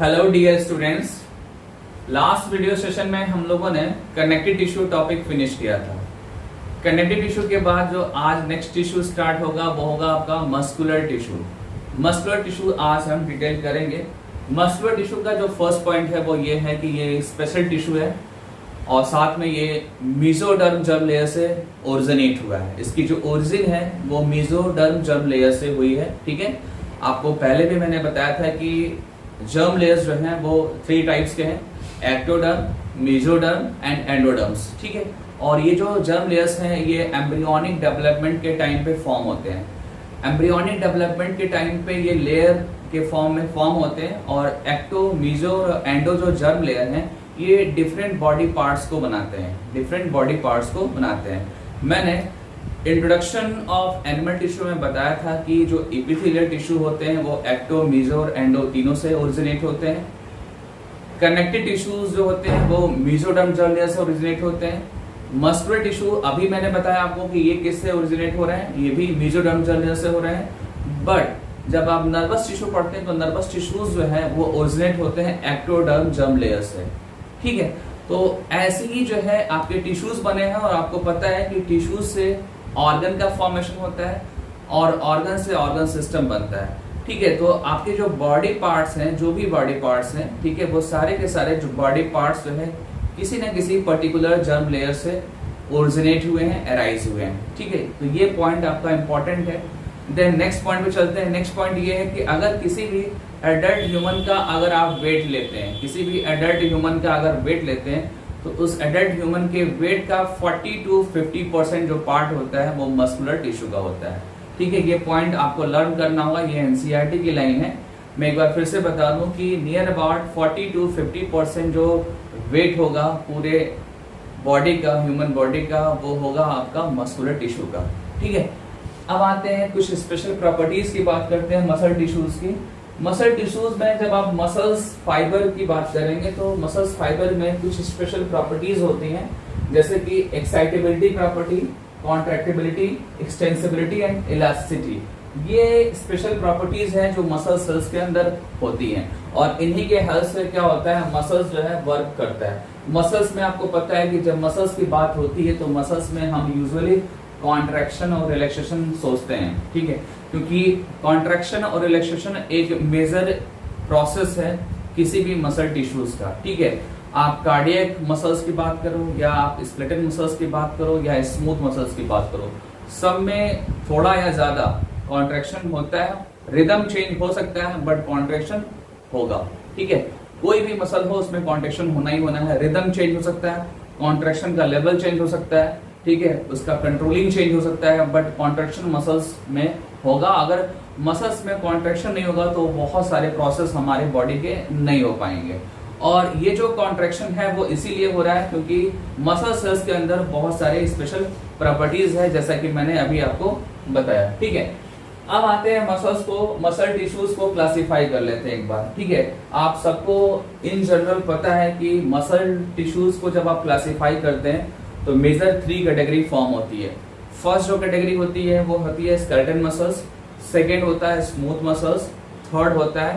Hello dear students, last video session में हम लोगों ने कनेक्टिव टिश्यू टॉपिक फिनिश किया था। कनेक्टिव टिश्यू के बाद जो आज नेक्स्ट टिश्यू स्टार्ट होगा वो होगा आपका मस्कुलर टिश्यू। मस्कुलर टिश्यू आज हम डिटेल करेंगे। मस्कुलर टिश्यू का जो फर्स्ट पॉइंट है वो ये है कि ये स्पेशल टिश्यू है और साथ में ये मेसोडर्म जर्म लेयर से ओरिजिनेट हुआ है। इसकी जो ओरिजिन है वो मेसोडर्म जर्म लेयर से हुई है। ठीक है, आपको पहले भी मैंने बताया था कि जर्म लेयर्स जो हैं वो 3 टाइप्स के हैं, एक्टोडर्म, मेसोडर्म एंड एंडोडर्म्स। ठीक है, और ये जो जर्म लेयर्स हैं ये एम्ब्रियोनिक डेवलपमेंट के टाइम पे फॉर्म होते हैं। एम्ब्रियोनिक डेवलपमेंट के टाइम पे ये लेयर के फॉर्म में फॉर्म होते हैं और एक्टो, मेसो और एंडो जो जर्म लेयर हैं ये डिफरेंट बॉडी पार्ट्स को बनाते हैं। मैंने इंट्रोडक्शन ऑफ एनिमल टिश्यू में बताया था कि जो एपिथेलियल टिश्यू होते हैं वो एक्टो, मेसो और एंडो तीनों से ओरिजिनेट होते हैं। कनेक्टिव टिश्यूज जो होते हैं वो मेसोडर्म जर्म लेयर से ओरिजिनेट होते हैं। मस्कुलर टिश्यू अभी मैंने बताया आपको कि ये किससे ओरिजिनेट हो रहे हैं, ये भी मेसोडर्म जर्म लेयर से हो रहे हैं। बट जब आप नर्वस टिश्यू पढ़ते हैं तो नर्वस टिश्यूज जो है वो ओरिजिनेट होते हैं एक्टोडर्म जर्म लेयर से। ठीक है, तो ऐसे ही जो है आपके टिश्यूज बने हैं और आपको पता है कि टिश्यूज से ऑर्गन का फॉर्मेशन होता है और ऑर्गन से ऑर्गन सिस्टम बनता है। ठीक है, तो आपके जो बॉडी पार्ट्स हैं, जो भी बॉडी पार्ट्स हैं, ठीक है, वो सारे के सारे जो बॉडी पार्ट्स जो है किसी न किसी पर्टिकुलर जर्म लेयर से ओरिजिनेट हुए हैं, अराइज हुए हैं। ठीक है, तो ये पॉइंट आपका इंपॉर्टेंट है। देन नेक्स्ट पॉइंट पे चलते हैं। नेक्स्ट पॉइंट ये है कि अगर किसी भी एडल्ट ह्यूमन का अगर आप वेट लेते हैं, किसी भी एडल्ट ह्यूमन का अगर वेट लेते हैं तो उस एडल्ट ह्यूमन के वेट का 40 to 50% जो पार्ट होता है वो मस्कुलर टिश्यू का होता है। ठीक है, ये पॉइंट आपको लर्न करना होगा, ये एनसीईआरटी की लाइन है। मैं एक बार फिर से बता दूं कि नियर अबाउट 40 to 50% जो वेट होगा पूरे बॉडी का, ह्यूमन बॉडी का, वो होगा आपका मस्कुलर टिश्यू का। ठीक है, अब आते हैं कुछ स्पेशल प्रॉपर्टीज की बात करते हैं मसल टिश्यूज की। मसल टिश्यूज में जब आप मसल्स फाइबर की बात करेंगे तो मसल्स फाइबर में कुछ स्पेशल प्रॉपर्टीज होती हैं, जैसे कि excitability property, contractibility, extensibility and elasticity. ये स्पेशल प्रॉपर्टीज हैं जो मसल सेल्स के अंदर होती हैं और इन्हीं के हेल्प से क्या होता है, मसल्स जो है वर्क करता है। मसल्स में आपको पता है कि जब मसल्स की बात होती है तो मसल्स में हम यूजुअली कॉन्ट्रैक्शन और रिलैक्सेशन सोचते हैं। ठीक है, क्योंकि कॉन्ट्रैक्शन और रिलैक्सेशन एक मेजर प्रोसेस है किसी भी मसल टिश्यूज का। ठीक है, आप कार्डियक मसल्स की बात करो या आप स्प्लेटेड मसल्स की बात करो या स्मूथ मसल्स की बात करो, सब में थोड़ा या ज्यादा कॉन्ट्रैक्शन होता है। रिदम चेंज हो सकता है बट कॉन्ट्रैक्शन होगा। ठीक है, कोई भी मसल हो उसमें कॉन्ट्रैक्शन होना ही होना है। रिदम चेंज हो सकता है, कॉन्ट्रैक्शन का लेवल चेंज हो सकता है, ठीक है, उसका कंट्रोलिंग चेंज हो सकता है, बट कॉन्ट्रैक्शन मसल्स में होगा। अगर मसल्स में कॉन्ट्रैक्शन नहीं होगा तो बहुत सारे प्रोसेस हमारे बॉडी के नहीं हो पाएंगे। और ये जो कॉन्ट्रैक्शन है वो इसीलिए हो रहा है क्योंकि मसल सेल्स के अंदर बहुत सारे स्पेशल प्रॉपर्टीज है, जैसा कि मैंने अभी आपको बताया। ठीक है, अब आते हैं मसल टिश्यूज को क्लासिफाई कर लेते हैं एक बार। ठीक है, आप सबको इन जनरल पता है कि मसल टिश्यूज को जब आप क्लासिफाई करते हैं तो मेजर 3 कैटेगरी फॉर्म होती है। फर्स्ट जो कैटेगरी होती है वो होती है स्केलेटन मसल्स, सेकेंड होता है स्मूथ मसल्स, थर्ड होता है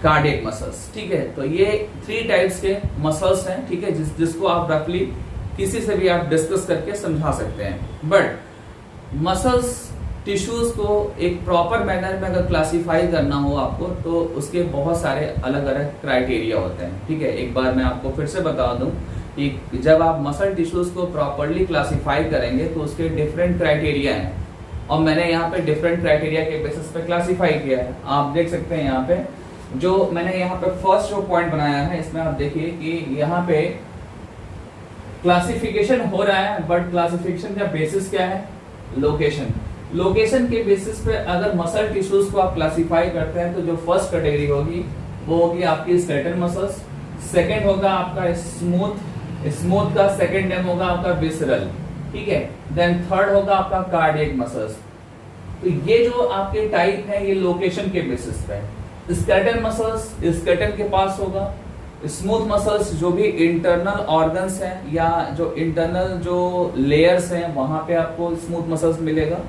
कार्डियक मसल्स। ठीक है, तो ये 3 टाइप्स के मसल्स हैं। ठीक है, जिसको आप रफली किसी से भी आप डिस्कस करके समझा सकते हैं। बट मसल्स टिश्यूज को एक प्रॉपर मैनर में अगर क्लासिफाई करना हो आपको तो उसके बहुत सारे अलग अलग क्राइटेरिया होते हैं। ठीक है, एक बार मैं आपको फिर से बता दूं कि जब आप मसल टिश्यूज को प्रॉपरली क्लासिफाई करेंगे तो उसके डिफरेंट क्राइटेरिया हैं और मैंने यहाँ पे डिफरेंट क्राइटेरिया के बेसिस पे क्लासिफाई किया है। आप देख सकते हैं यहाँ पे जो मैंने यहाँ पे फर्स्ट जो पॉइंट बनाया है इसमें आप देखिए कि यहाँ पे क्लासिफिकेशन हो रहा है, बट क्लासिफिकेशन का बेसिस क्या है, लोकेशन के बेसिस पे अगर मसल टिश्यूज को आप क्लासिफाई करते हैं तो जो फर्स्ट कैटेगरी होगी वो होगी आपकी स्केलेटल मसल्स, सेकेंड होगा आपका स्मूथ का सेकेंड नेम होगा आपका विसरल। ठीक है, देन थर्ड होगा आपका कार्डियक मसल्स। तो ये जो आपके टाइप है ये लोकेशन के बेसिस पे। स्केलेटल मसल्स स्केलेटन के पास होगा, स्मूथ मसल्स जो भी इंटरनल ऑर्गन्स हैं या जो इंटरनल जो लेयर्स हैं वहां पे आपको स्मूथ मसल्स मिलेगा।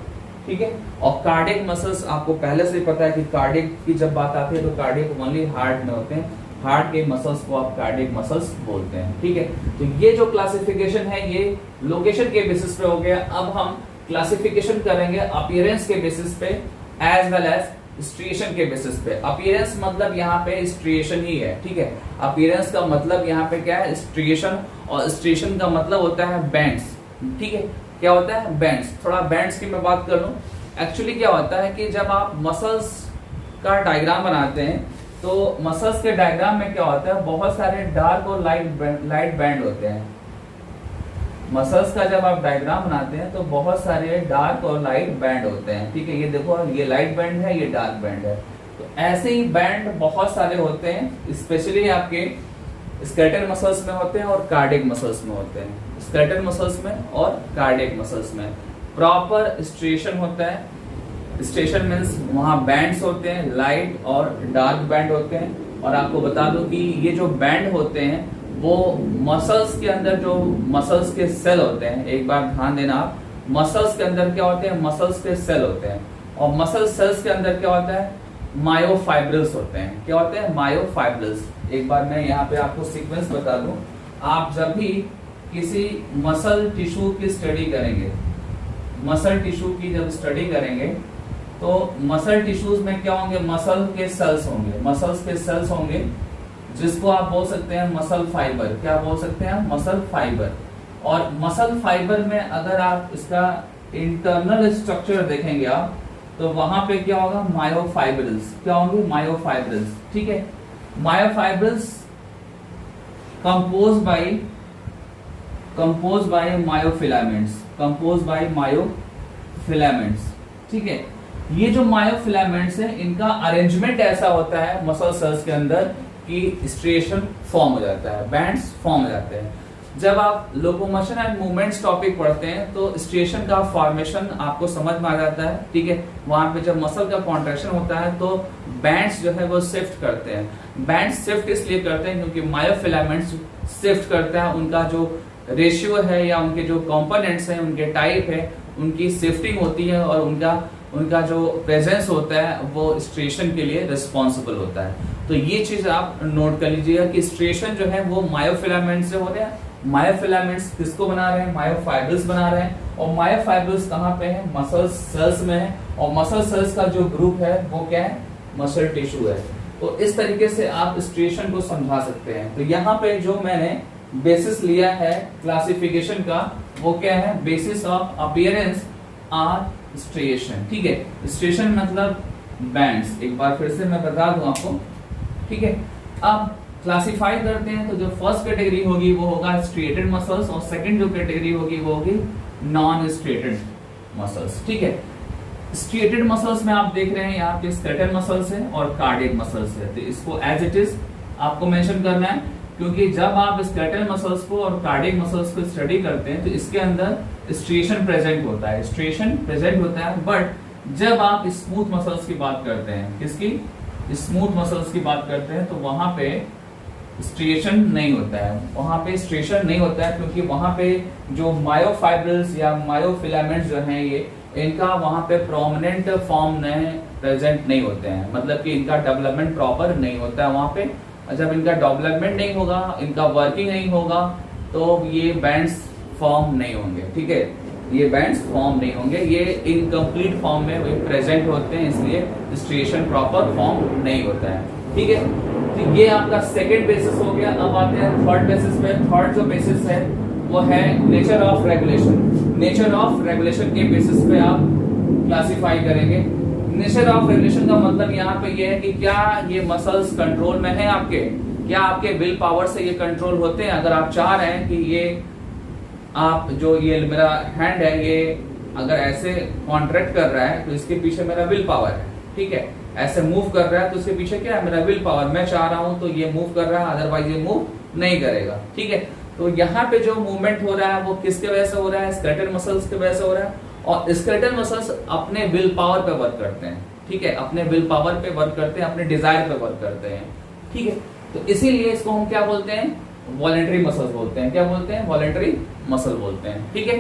ठीक है। और कार्डियक मसल्स आपको पहले से पता है कि कार्डियक की जब बात आती है तो कार्डियक ओनली हार्ट में होते हैं, हार्ट के मसल्स को आप कार्डियक मसल्स बोलते हैं, ठीक है। तो ये जो क्लासिफिकेशन है ये लोकेशन के बेसिस पे हो गया। अब हम क्लासिफिकेशन करेंगे अपीयरेंस के बेसिस पे एज वेल एज स्ट्रिएशन के बेसिस पे। अपीयरेंस मतलब यहाँ पे स्ट्रिएशन ही है, ठीक है। अपीयरेंस का मतलब यहाँ पे क्या है, स्ट्रिएशन, और स्ट्रिएशन का मतलब होता है बैंड्स, ठीक है। क्या होता है, बैंड्स। थोड़ा बैंड्स की मैं बात कर लूं। एक्चुअली क्या होता है कि जब आप मसल्स का डायग्राम बनाते हैं तो मसल्स के डायग्राम में क्या होता है, बहुत सारे डार्क और लाइट बैंड होते हैं। मसल्स का जब आप डायग्राम बनाते हैं तो बहुत सारे डार्क और लाइट बैंड होते हैं, ठीक है। ये देखो, ये लाइट बैंड है, ये डार्क बैंड है। तो ऐसे ही बैंड बहुत सारे होते हैं, स्पेशली आपके स्केलेटल मसल्स में होते हैं और कार्डियक मसल्स में होते हैं। स्केलेटल मसल्स में और कार्डियक मसल्स में प्रॉपर स्ट्रिएशन होता है। स्ट्रिएशन मींस वहां बैंड्स होते हैं, लाइट और डार्क बैंड होते हैं। और आपको बता दूं कि ये जो बैंड होते हैं वो मसल्स के अंदर, जो मसल्स के सेल होते हैं, एक बार ध्यान देना आप, मसल्स के अंदर क्या होते हैं, मसल्स के सेल होते हैं। और मसल सेल्स के अंदर क्या होता है, मायोफाइब्रिल्स होते हैं। क्या होते हैं, मायोफाइब्रिल्स। एक बार मैं यहाँ पे आपको सीक्वेंस बता दूं। आप जब भी किसी मसल टिश्यू की स्टडी करेंगे, मसल टिश्यू की जब स्टडी करेंगे तो मसल टिश्यूज में क्या होंगे, मसल के सेल्स होंगे, मसल्स के सेल्स होंगे, जिसको आप बोल सकते हैं मसल फाइबर। क्या बोल सकते हैं, मसल फाइबर। और मसल फाइबर में अगर आप इसका इंटरनल स्ट्रक्चर देखेंगे आप, तो वहां पे क्या होगा, मायोफाइब्रिल्स। क्या होंगे, मायोफाइब्रिल्स, ठीक है। मायोफाइब्रिल्स कंपोज बाय मायोफिलामेंट्स, ठीक है। ये जो मायोफिलामेंट्स है, इनका अरेंजमेंट ऐसा होता है मसल सेल्स के अंदर कि स्ट्रिएशन फॉर्म हो जाता है, बैंड्स फॉर्म हो जाते हैं। जब आप लोकोमोशन एंड मूवमेंट्स टॉपिक पढ़ते हैं तो स्ट्रिएशन का फॉर्मेशन आपको समझ में आ जाता है, ठीक है। वहां पे जब मसल का कॉन्ट्रैक्शन होता है तो बैंड्स जो है वो शिफ्ट करते हैं। बैंड्स शिफ्ट इसलिए करते हैं क्योंकि मायोफिलामेंट्स शिफ्ट करता है, उनका जो रेशियो है या उनके जो कंपोनेंट्स हैं, उनके टाइप है, उनकी शिफ्टिंग होती है और उनका जो प्रेजेंस होता है वो स्ट्रिएशन के लिए रिस्पॉन्सिबल होता है। तो ये चीज आप नोट कर लीजिएगा कि स्ट्रिएशन जो है वो मायोफिलामेंट से हो रहा है। मायोफिलामेंट्स किसको बना रहे हैं, मायोफाइब्रिल्स बना रहे हैं। और मायोफाइब्रिल्स कहाँ पे है, मसल सेल्स में है। और मसल सेल्स का जो ग्रुप है वो क्या है, मसल टिश्यू है। तो इस तरीके से आप स्ट्रिएशन को समझा सकते हैं। तो यहाँ पे जो मैंने बेसिस लिया है क्लासिफिकेशन का, वो क्या है, basis of appearance or striation, ठीक है। स्ट्रिएशन मतलब बैंड्स। एक बार फिर से मैं बता दूं आपको, ठीक है। अब क्लासिफाई करते हैं तो जो फर्स्ट कैटेगरी होगी वो होगा स्ट्रिएटेड मसल्स, और सेकंड जो कैटेगरी होगी वो होगी नॉन स्ट्रिएटेड मसल्स, ठीक है। स्ट्रिएटेड मसल्स में आप देख रहे हैं यहाँ पे स्केलेटल मसल्स है और कार्डियक मसल्स है। तो इसको एज इट इज आपको मेंशन करना है, क्योंकि जब आप स्केलेटल मसल्स को और कार्डियक मसल्स को स्टडी करते हैं तो इसके अंदर स्ट्रिएशन प्रेजेंट होता है, स्ट्रिएशन प्रेजेंट होता है। बट जब आप स्मूथ मसल्स की बात करते हैं, किसकी, स्मूथ मसल्स की बात करते हैं, तो वहां पे स्ट्रिएशन नहीं होता है। वहां पे स्ट्रिएशन नहीं होता है क्योंकि वहां पे जो मायोफाइब्रिल्स या मायोफिलामेंट्स जो हैं, ये इनका वहां पे प्रोमिनेंट फॉर्म प्रेजेंट नहीं होते हैं। मतलब कि इनका डेवलपमेंट प्रॉपर नहीं होता है वहां पे। जब इनका डेवलपमेंट नहीं होगा, इनका वर्किंग नहीं होगा, तो ये बैंड्स फॉर्म नहीं होंगे, ठीक है। ये बैंड्स फॉर्म नहीं होंगे, ये इनकम्प्लीट फॉर्म में प्रेजेंट होते हैं, इसलिए स्ट्रिएशन प्रॉपर फॉर्म नहीं होता है, ठीक है। तो ये आपका सेकंड बेसिस हो गया। अब आते हैं थर्ड बेसिस पे। थर्ड जो बेसिस है वो है nature of regulation. Nature of regulation के बेसिस पे आप क्लासिफाई करेंगे। नेचर ऑफ रेगुलेशन का मतलब यहाँ पे ये है कि क्या ये मसल्स कंट्रोल में है आपके, क्या आपके विल पावर से ये कंट्रोल होते हैं। अगर आप चाह रहे हैं कि ये आप जो ये मेरा हैंड है ये अगर ऐसे कॉन्ट्रैक्ट कर रहा है तो इसके पीछे मेरा विल पावर है, ठीक है। ऐसे मूव कर रहा है तो इसके पीछे क्या है, मेरा विल पावर। मैं चाह रहा हूं तो ये मूव कर रहा है, अदरवाइज ये मूव नहीं करेगा, ठीक है। तो यहाँ पे जो मूवमेंट हो रहा है वो किसके वजह से हो रहा है, स्केलेटल मसल्स की वजह से हो रहा है। और स्केलेटल मसल्स अपने विल पावर पे वर्क करते हैं, ठीक है, अपने विल पावर पे वर्क करते हैं, अपने डिजायर पे वर्क करते हैं, ठीक है। तो इसीलिए इसको हम क्या बोलते हैं, वॉलेंटरी मसल्स बोलते हैं। क्या बोलते हैं, वॉलेंटरी मसल बोलते हैं, ठीक है।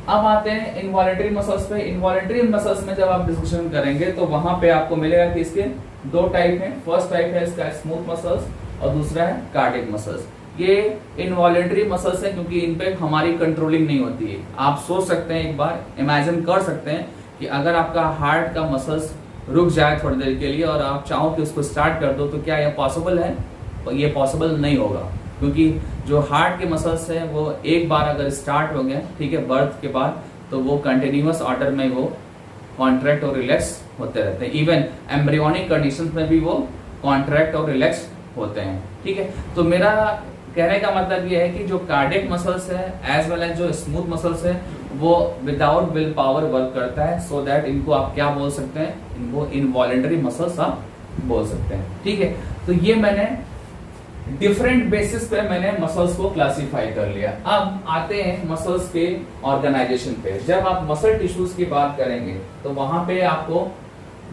अब आते हैं इनवॉलेंटरी मसल्स पे। इनवॉलेंटरी मसल्स में जब आप डिस्कशन करेंगे तो वहां पे आपको मिलेगा कि इसके दो टाइप हैं। फर्स्ट टाइप है इसका स्मूथ मसल्स और दूसरा है कार्डियक मसल्स। ये इनवॉलेंटरी मसल्स है क्योंकि इन पे हमारी कंट्रोलिंग नहीं होती है। आप सोच सकते हैं, एक बार इमेजिन कर सकते हैं कि अगर आपका हार्ट का मसल्स रुक जाए थोड़ी देर के लिए और आप चाहो कि उसको स्टार्ट कर दो, तो क्या यह पॉसिबल है? ये पॉसिबल नहीं होगा, क्योंकि जो हार्ट के मसल्स हैं वो एक बार अगर स्टार्ट हो गए, ठीक है, बर्थ के बाद, तो वो कंटिन्यूअस ऑर्डर में वो कॉन्ट्रैक्ट और रिलैक्स होते रहते हैं। इवन एम्ब्रियोनिक कंडीशंस में भी वो कॉन्ट्रैक्ट और रिलैक्स होते हैं, ठीक है। तो मेरा कहने का मतलब ये है कि जो कार्डियक मसल्स है एज वेल एज जो स्मूथ मसल्स है वो विदाउट विल पावर वर्क करता है, सो दैट इनको आप क्या बोल सकते हैं? इनको इनवॉलेंटरी मसल्स आप बोल सकते हैं, ठीक है। तो ये मैंने डिफरेंट बेसिस पे मैंने मसल्स को क्लासिफाई कर लिया। अब आते हैं मसल्स के ऑर्गेनाइजेशन पे। जब आप मसल टिश्यूज की बात करेंगे तो वहां पे आपको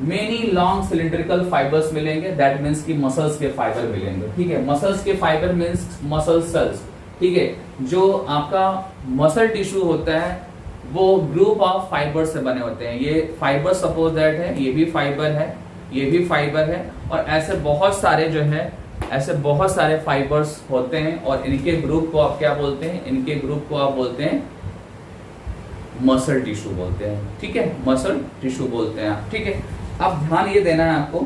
मेनी लॉन्ग सिलिंड्रिकल फाइबर्स मिलेंगे, दैट मीन्स कि मसल्स के फाइबर मिलेंगे, ठीक है। मसल्स के फाइबर मीन्स मसल सेल्स, ठीक है। जो आपका मसल टिश्यू होता है वो ग्रुप ऑफ फाइबर से बने होते हैं। ये फाइबर सपोज दैट है, ये भी फाइबर है, ये भी फाइबर है, और ऐसे बहुत सारे जो है ऐसे बहुत सारे फाइबर्स होते हैं, और इनके ग्रुप को आप क्या बोलते हैं? इनके ग्रुप को आप बोलते हैं मसल टिश्यू बोलते हैं, ठीक है, मसल टिश्यू बोलते हैं, ठीक है। अब ध्यान ये देना है आपको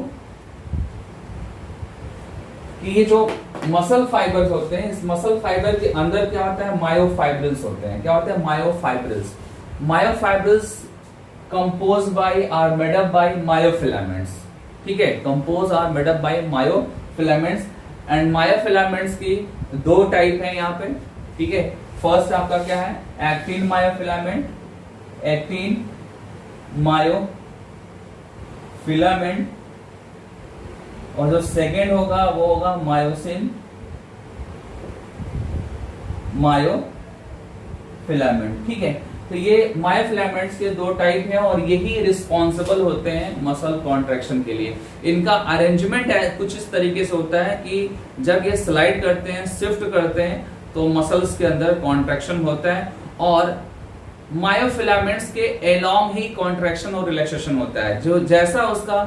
कि ये जो मसल फाइबर्स होते हैं, इस मसल फाइबर के अंदर क्या होता है? मायोफाइब्रिल्स होते हैं। क्या होते हैं? Myofibrils. Myofibrils compose by or made up by myofilaments, ठीक है, compose or made up by myofilaments. And myofilaments की दो टाइप है यहाँ पे, ठीक है। फर्स्ट आपका क्या है? एक्टिन मायोफिलामेंट, एक्टिन मायोफिलामेंट, और जो सेकेंड होगा वो होगा मायोसिन मायोफिलामेंट, ठीक है। तो ये मायोफिलामेंट्स के दो टाइप हैं और यही रिस्पॉन्सिबल होते हैं मसल कॉन्ट्रैक्शन के लिए। इनका अरेंजमेंट है कुछ इस तरीके से होता है कि जब ये स्लाइड करते हैं, शिफ्ट करते हैं, तो मसल्स के अंदर कॉन्ट्रैक्शन होता है, और मायोफिलामेंट्स के एलॉन्ग ही कॉन्ट्रैक्शन और रिलैक्सेशन होता है। जो जैसा उसका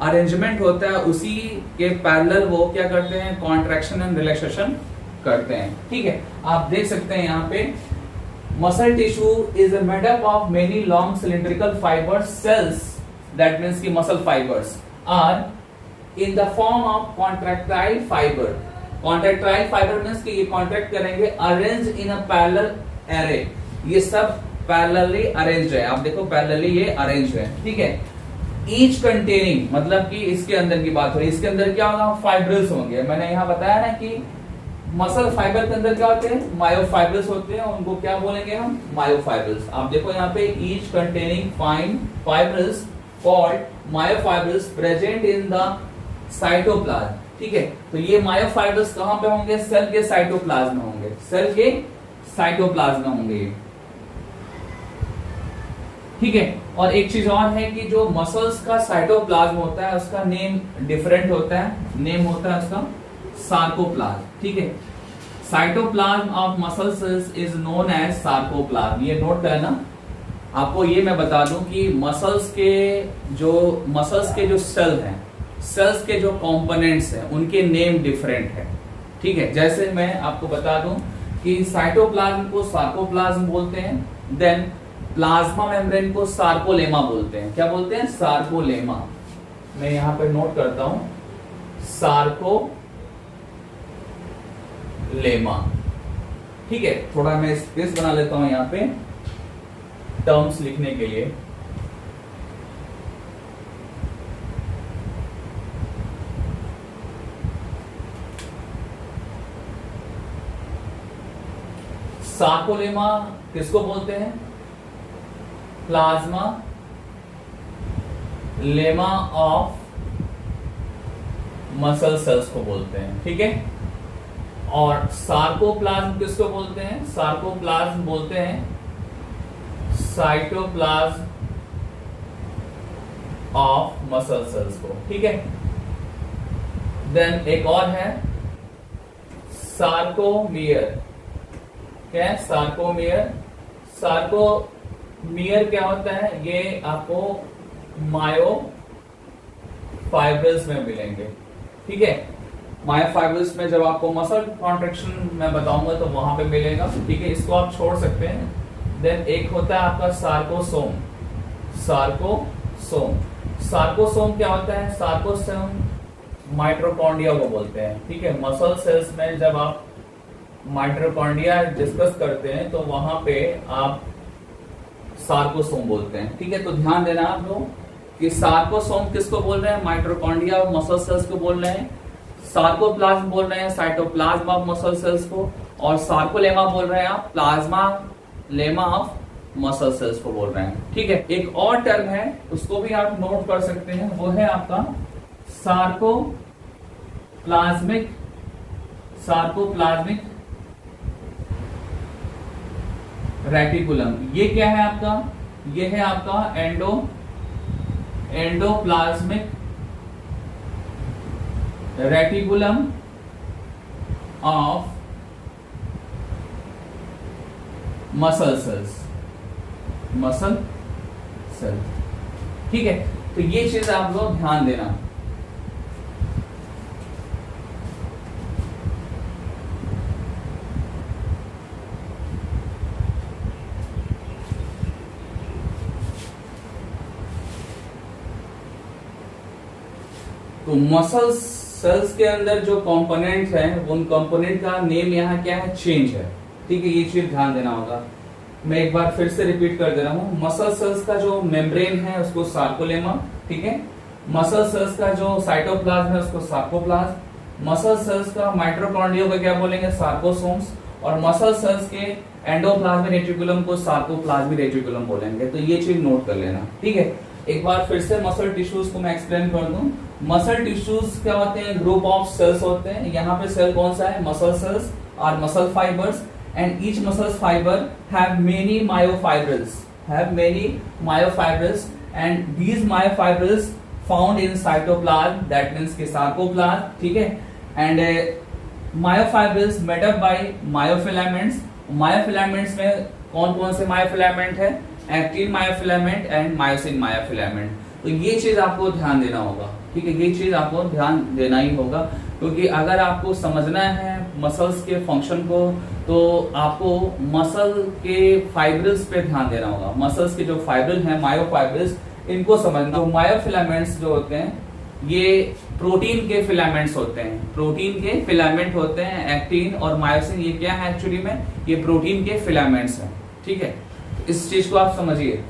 अरेंजमेंट होता है उसी के पैरेलल वो क्या करते हैं? कॉन्ट्रैक्शन एंड रिलैक्सेशन करते हैं, ठीक है। आप देख सकते हैं यहाँ पे muscle tissue is made up of many long cylindrical fibre cells, that means की muscle fibres are in the form of contractile fibre. Contractile fibre means कि ये कॉन्ट्रैक्ट करेंगे arrange in a parallel array. ये सब parallelly arranged है, आप देखो parallelly ये अरेंज्ड है, ठीक है। ईच कंटेनिंग, मतलब कि इसके अंदर की बात हो रही है, इसके अंदर क्या होगा? फाइब्रिल्स होंगे। मैंने यहाँ बताया ना कि मसल फाइबर के अंदर क्या होते हैं? मायोफाइब्रिल्स होते हैं, उनको क्या बोलेंगे हम? मायोफाइब्रिल्स। आप देखो यहाँ पे each containing fine fibrils called myofibrils present in the cytoplasm, ठीक है। तो ये मायोफाइब्रिल्स कहां पे होंगे? सेल के साइटोप्लाज्म में होंगे, सेल के साइटोप्लाज्म में होंगे, ठीक है। और एक चीज और है कि जो मसल्स का साइटोप्लाज्म होता है उसका नेम डिफरेंट होता है, नेम होता है उसका सार्कोप्लाज्म, ठीक है। Cytoplasm of muscles is known as sarcoplasm. ये नोट करना। आपको ये मैं बता दूं कि मसल्स के जो सेल हैं, सेल्स के जो कंपोनेंट्स हैं, उनके नेम डिफरेंट है, ठीक है। जैसे मैं आपको बता दूं कि साइटोप्लाज्म को सार्कोप्लाज्म बोलते हैं, देन प्लाज्मा मेम्ब्रेन को सार्कोलेमा बोलते हैं। क्या बोलते हैं? सार्कोलेमा। मैं यहां पे नोट करता हूं, सार्कोलेमा, ठीक है। थोड़ा मैं स्पेस बना लेता हूं यहां पे टर्म्स लिखने के लिए। सार्कोलेमा किसको बोलते हैं? Plasma lemma of muscle cells को बोलते हैं, ठीक है। और सार्कोप्लाज्म किसको बोलते हैं? सार्कोप्लाज्म बोलते हैं साइटोप्लाज्म ऑफ मसल सेल्स को, ठीक है। देन एक और है सार्कोमियर। क्या है? सार्कोमियर। सार्को मियर क्या होता है, ये आपको मायोफाइब्रल्स में मिलेंगे, ठीक है। मायोफाइब्रल्स में जब आपको मसल कॉन्ट्रेक्शन मैं बताऊंगा तो वहां पे मिलेगा, ठीक है, इसको आप छोड़ सकते हैं। देन एक होता है आपका सार्कोसोम। सार्कोसोम क्या होता है, सार्कोसोम माइटोकॉन्ड्रिया को बोलते हैं, ठीक है। मसल सेल्स में जब आप माइटोकॉन्ड्रिया डिस्कस करते हैं तो वहां पे आप सार्कोसोम बोलते हैं, ठीक है। तो ध्यान देना आप लोग कि सार्कोसोम किसको बोल रहे हैं, माइटोकॉन्ड्रिया और मसल सेल्स को बोल रहे हैं। सार्कोप्लाज्म बोल रहे हैं साइटोप्लाज्म ऑफ मसल सेल्स को, और सार्कोलेमा बोल रहे हैं आप plasma lemma of muscle cells को बोल रहे हैं, ठीक है। एक और टर्म है उसको भी आप नोट कर सकते हैं, वो है आपका सार्कोप्लाज्मिक रेटिकुलम। ये क्या है आपका, ये है आपका endoplasmic reticulum of muscle cells, ठीक है। तो ये चीज आप लोग ध्यान देना। तो मसल सेल्स के अंदर जो कंपोनेंट्स हैं उन कंपोनेंट का नेम यहाँ क्या है, चेंज है, ठीक है। ये चीज ध्यान देना होगा। मैं एक बार फिर से रिपीट कर दे रहा हूँ। मसल सेल्स का जो मेम्ब्रेन है उसको सार्कोलेमा, ठीक है। मसल सेल्स का जो साइटोप्लाज्म है उसको सार्कोप्लाज्म। मसल सेल्स का माइटोकॉन्ड्रिया को क्या बोलेंगे, सार्कोसोम्स। और मसल सेल्स के एंडोप्लाज्मिक रेटिकुलम को सार्कोप्लाज्मिक रेटिकुलम बोलेंगे। तो ये चीज नोट कर लेना, ठीक है। एक बार फिर से मसल टिश्यूज को मैं एक्सप्लेन कर दूं। मसल टिश्यूज क्या होते हैं, ग्रुप ऑफ सेल्स होते हैं। यहाँ पे सेल कौन सा है, मसल सेल्स और muscle fibres, and each muscle fiber have many myofibrils, and these myofibrils found in cytoplasm, that means कि sarcoplasm, ठीक है। and myofibrils made up by myofilaments। myofilaments में कौन कौन से myofilament है, actin myofilament and myosin myofilament. तो ये चीज आपको ध्यान देना होगा, ठीक है। ये चीज आपको ध्यान देना ही होगा, क्योंकि अगर आपको समझना है मसल्स के फंक्शन को तो आपको मसल के फाइब्रिल्स पे ध्यान देना होगा। मसल्स के जो फाइब्रिल हैं, मायोफाइब्रिल्स, इनको समझना। तो मायोफिलामेंट्स जो होते हैं ये प्रोटीन के फिलामेंट्स होते हैं, प्रोटीन के फिलामेंट होते हैं। एक्टिन और मायोसिन ये क्या है एक्चुअली में, ये प्रोटीन के फिलामेंट्स हैं, ठीक है। इस चीज को आप समझिए।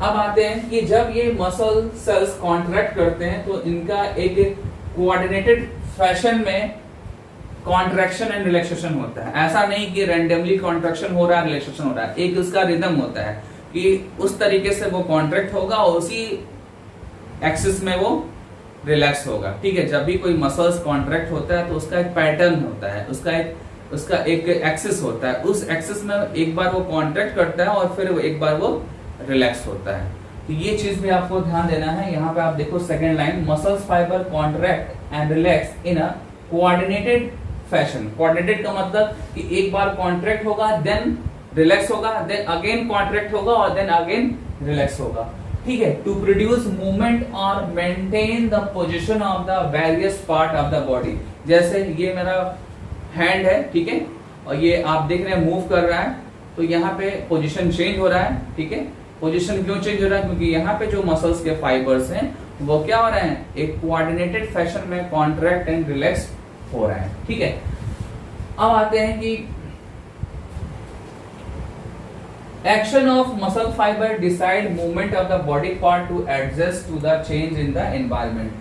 अब आते हैं कि जब ये मसल सेल्स कॉन्ट्रैक्ट करते हैं तो इनका एक कोऑर्डिनेटेड फैशन में कॉन्ट्रैक्शन एंड रिलैक्सेशन होता है। ऐसा नहीं कि रैंडमली कॉन्ट्रैक्शन हो रहा है, रिलैक्सेशन हो रहा है। एक उसका रिदम होता है कि उस तरीके से वो कॉन्ट्रैक्ट होगा और उसी एक्सिस में वो रिलैक्स होगा, ठीक है। जब भी कोई मसल्स कॉन्ट्रैक्ट होता है तो उसका एक पैटर्न होता है, उसका एक एक्सिस होता है। उस एक्सिस में एक बार वो कॉन्ट्रैक्ट करता है और फिर एक बार वो रिलैक्स होता है। तो ये चीज भी आपको ध्यान देना है। यहाँ पे आप देखो second line, muscles fibre contract and relax in a coordinated fashion. Coordinated का मतलब कि एक बार कॉन्ट्रैक्ट होगा, देन रिलैक्स होगा, देन अगेन कॉन्ट्रैक्ट होगा और देन अगेन रिलैक्स होगा, ठीक है। टू प्रोड्यूस मूवमेंट और maintain the position of the various part of the body. जैसे ये मेरा हैंड है, ठीक है, और ये आप देख रहे हैं मूव कर रहा है, तो यहाँ पे पोजीशन चेंज हो रहा है, ठीक है। पोजीशन क्यों चेंज हो रहा है, क्योंकि यहाँ पे जो मसल्स के फाइबर्स हैं वो क्या हो रहे हैं, एक कोऑर्डिनेटेड फैशन में कॉन्ट्रैक्ट एंड रिलैक्स हो रहा है, ठीक है। अब आते हैं कि action of muscle fiber decide movement of the body part to adjust to the change in the environment.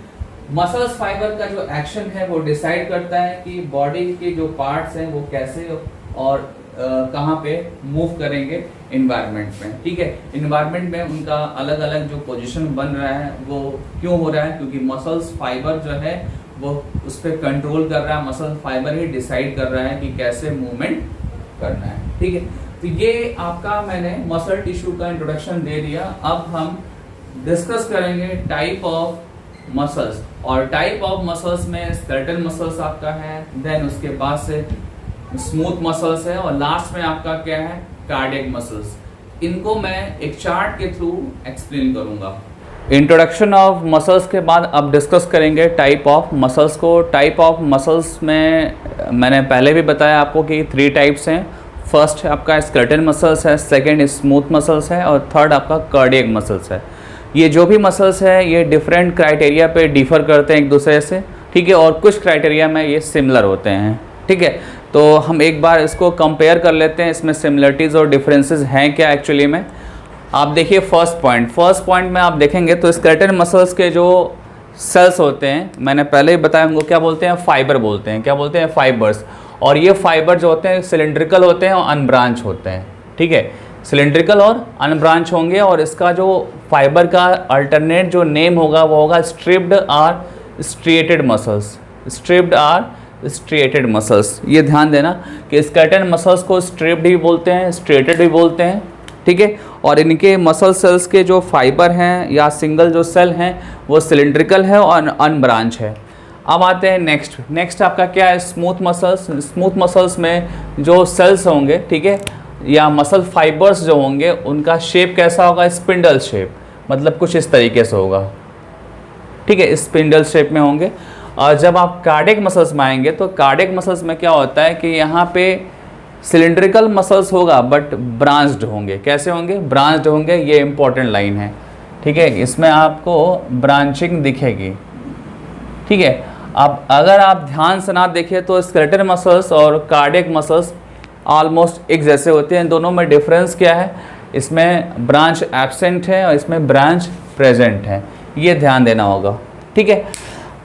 Muscles fiber का जो एक्शन है वो डिसाइड करता है कि बॉडी के जो पार्ट्स हैं वो कैसे और कहाँ पे मूव करेंगे एनवायरनमेंट में, ठीक है। एनवायरनमेंट में उनका अलग अलग जो पोजीशन बन रहा है वो क्यों हो रहा है, क्योंकि मसल्स फाइबर जो है वो उस पर कंट्रोल कर रहा है। मसल फाइबर ही डिसाइड कर रहा है कि कैसे मूवमेंट करना है, ठीक है। तो ये आपका मैंने मसल टिश्यू का इंट्रोडक्शन दे दिया। अब हम डिस्कस करेंगे टाइप ऑफ मसल्स, और टाइप ऑफ मसल्स में स्केलेटल मसल्स आपका है, देन उसके बाद से स्मूथ मसल्स है, और लास्ट में आपका क्या है, कार्डियक मसल्स। इनको मैं एक चार्ट के थ्रू एक्सप्लेन करूंगा। इंट्रोडक्शन ऑफ मसल्स के बाद अब डिस्कस करेंगे टाइप ऑफ मसल्स को। टाइप ऑफ मसल्स में मैंने पहले भी बताया आपको कि 3 टाइप्स हैं। फर्स्ट आपका स्केलेटल मसल्स है, सेकंड स्मूथ मसल्स है और थर्ड आपका कार्डियक मसल्स है। ये जो भी मसल्स है ये डिफरेंट क्राइटेरिया पे डिफ़र करते हैं एक दूसरे से, ठीक है, और कुछ क्राइटेरिया में ये सिमिलर होते हैं, ठीक है। तो हम एक बार इसको कंपेयर कर लेते हैं, इसमें सिमिलरिटीज़ और डिफरेंसेस हैं क्या एक्चुअली में। आप देखिए फर्स्ट पॉइंट में आप देखेंगे तो स्केलेटल मसल्स के जो सेल्स होते हैं, मैंने पहले ही बताया उनको क्या बोलते हैं, फाइबर बोलते हैं। क्या बोलते हैं? फाइबर्स। और ये फाइबर जो होते हैं सिलेंड्रिकल होते हैं और अनब्रांच होते हैं, ठीक है। सिलेंड्रिकल और अनब्रांच होंगे और इसका जो फाइबर का अल्टरनेट जो नेम होगा वो होगा striped or striated muscles. Striped or striated muscles, ये ध्यान देना कि स्केलेटल मसल्स को स्ट्रिप्ड भी बोलते हैं, स्ट्रिएटेड भी बोलते हैं, ठीक है। और इनके मसल सेल्स के जो फाइबर हैं या सिंगल जो सेल हैं वो सिलेंड्रिकल है और अनब्रांच है। अब आते हैं नेक्स्ट आपका क्या है, स्मूथ मसल्स। स्मूथ मसल्स में जो सेल्स होंगे, ठीक है, या मसल फाइबर्स जो होंगे उनका शेप कैसा होगा, स्पिंडल शेप, मतलब कुछ इस तरीके से होगा, ठीक है, स्पिंडल शेप में होंगे। और जब आप कार्डियक मसल्स में आएंगे तो कार्डियक मसल्स में क्या होता है कि यहाँ पे सिलेंड्रिकल मसल्स होगा बट ब्रांच्ड होंगे। कैसे होंगे? ब्रांच्ड होंगे। ये इंपॉर्टेंट लाइन है, ठीक है, इसमें आपको ब्रांचिंग दिखेगी, ठीक है। अब अगर आप ध्यान से ना देखें तो स्केलेटल मसल्स और कार्डियक मसल्स ऑलमोस्ट एक जैसे होते हैं। दोनों में डिफरेंस क्या है? इसमें ब्रांच एब्सेंट है और इसमें ब्रांच प्रेजेंट है, ये ध्यान देना होगा, ठीक है।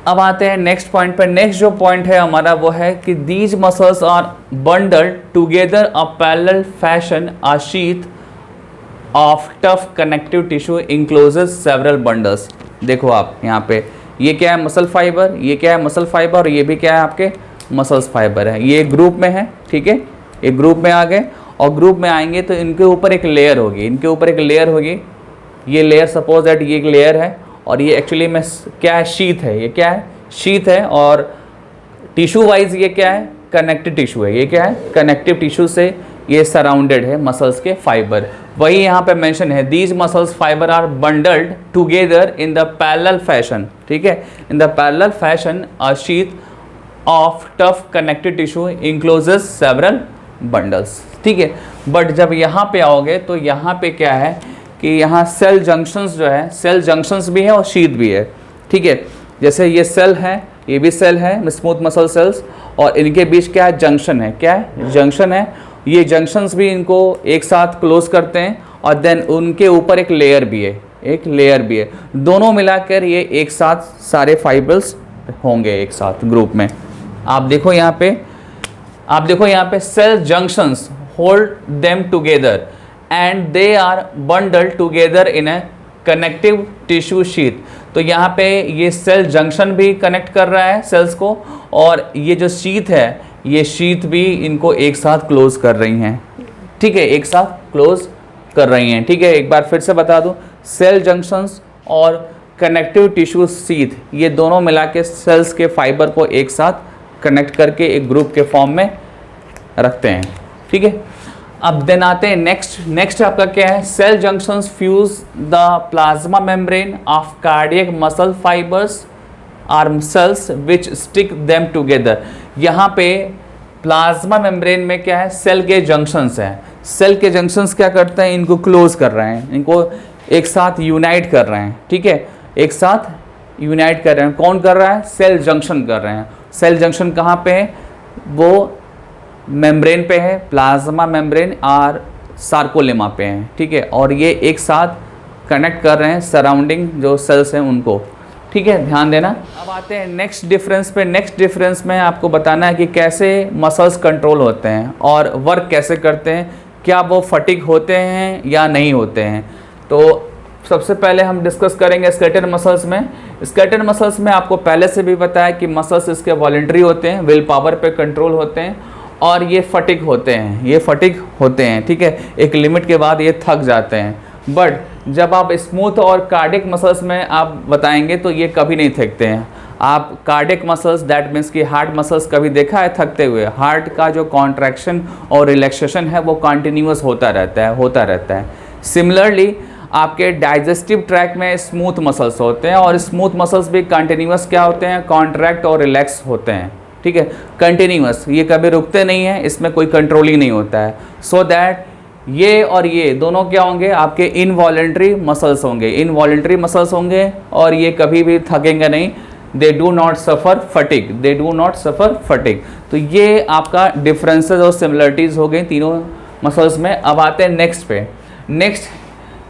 अब आते हैं नेक्स्ट पॉइंट पर। नेक्स्ट जो पॉइंट है हमारा वो है कि these muscles are bundled together a parallel fashion, a sheath of tough connective tissue encloses several bundles. देखो आप यहाँ पे, ये क्या है? Muscle fiber. ये क्या है? Muscle fiber. और ये भी क्या है? आपके मसल्स फाइबर है। ये ग्रुप में है, ठीक है, एक ग्रुप में आ गए और ग्रुप में आएंगे तो इनके ऊपर एक लेयर होगी, इनके ऊपर एक लेयर होगी। ये लेयर, सपोज दैट ये एक लेयर है और ये एक्चुअली में क्या है? शीथ है। ये क्या है? शीथ है। और टिश्यू वाइज ये क्या है? कनेक्टिव टिश्यू है। ये क्या है? कनेक्टिव टिश्यू से ये सराउंडेड है मसल्स के फाइबर। वही यहाँ पे मेंशन है, these muscles fiber are bundled together in the parallel fashion, ठीक है, in the parallel fashion a sheath of tough connective tissue encloses several bundles, ठीक है। बट जब यहाँ पे आओगे तो यहाँ पे क्या है कि यहाँ सेल जंक्शंस जो है, सेल जंक्शंस भी है और शीथ भी है, ठीक है। जैसे ये सेल है, ये भी सेल है, स्मूथ मसल सेल्स, और इनके बीच क्या है? जंक्शन है। क्या है? जंक्शन है। ये जंक्शंस भी इनको एक साथ क्लोज करते हैं और देन उनके ऊपर एक लेयर भी है, एक लेयर भी है। दोनों मिलाकर ये एक साथ सारे फाइबर्स होंगे एक साथ ग्रुप में। आप देखो यहाँ पे cell junctions hold them together and they are bundled together in a connective tissue sheath. तो यहाँ पे ये सेल जंक्शन भी कनेक्ट कर रहा है सेल्स को, और ये जो शीथ है, ये शीथ भी इनको एक साथ क्लोज कर रही हैं, ठीक है, एक साथ क्लोज कर रही हैं, ठीक है। एक बार फिर से बता दूं, सेल जंक्शंस और कनेक्टिव टिश्यू शीथ, ये दोनों मिला के सेल्स के फाइबर को एक साथ कनेक्ट करके एक ग्रुप के फॉर्म में रखते हैं, ठीक है। अब देन आते हैं नेक्स्ट आपका क्या है? Cell junctions fuse the plasma membrane of cardiac muscle fibres or cells which stick them together. यहाँ पे प्लाज्मा मेम्ब्रेन में क्या है? सेल के जंक्शंस हैं। सेल के जंक्शंस क्या करते हैं? इनको क्लोज कर रहे हैं, इनको एक साथ यूनाइट कर रहे हैं, ठीक है, एक साथ यूनाइट कर रहे हैं। कौन कर रहा है? सेल जंक्शन कर रहे हैं। सेल जंक्शन कहाँ पे है? वो मेम्ब्रेन पे है, प्लाज्मा मेम्ब्रेन और सार्कोलेमा पे है, ठीक है, और ये एक साथ कनेक्ट कर रहे हैं सराउंडिंग जो सेल्स हैं उनको, ठीक है, ध्यान देना। अब आते हैं नेक्स्ट डिफरेंस पे। नेक्स्ट डिफरेंस में आपको बताना है कि कैसे मसल्स कंट्रोल होते हैं और वर्क कैसे करते हैं, क्या वो फटीग होते हैं या नहीं होते हैं। तो सबसे पहले हम डिस्कस करेंगे स्केलेटल मसल्स में। स्केलेटल मसल्स में आपको पहले से भी बताया कि मसल्स इसके वॉलंटरी होते हैं, विल पावर पे कंट्रोल होते हैं और ये फटीग होते हैं, ये फटीग होते हैं, ठीक है, एक लिमिट के बाद ये थक जाते हैं। बट जब आप स्मूथ और कार्डियक मसल्स में आप बताएंगे तो ये कभी नहीं थकते हैं। आप कार्डियक मसल्स, दैट मीन्स कि हार्ट मसल्स कभी देखा है थकते हुए? हार्ट का जो कॉन्ट्रैक्शन और रिलैक्सेशन है वो कॉन्टिन्यूस होता रहता है। सिमिलरली आपके डाइजेस्टिव ट्रैक में स्मूथ मसल्स होते हैं, और स्मूथ मसल्स भी कंटिन्यूस क्या होते हैं, कॉन्ट्रैक्ट और रिलैक्स होते हैं, ठीक है, कंटिन्यूस, ये कभी रुकते नहीं हैं, इसमें कोई कंट्रोलिंग नहीं होता है। सो दैट ये और ये दोनों क्या होंगे, आपके इनवॉलेंट्री मसल्स होंगे, इनवॉलेंट्री मसल्स होंगे, और ये कभी भी थकेंगे नहीं, they do not suffer fatigue, they do not suffer fatigue. तो ये आपका डिफरेंसेस और सिमिलरिटीज़ हो गई तीनों मसल्स में। अब आते हैं नेक्स्ट पे। नेक्स्ट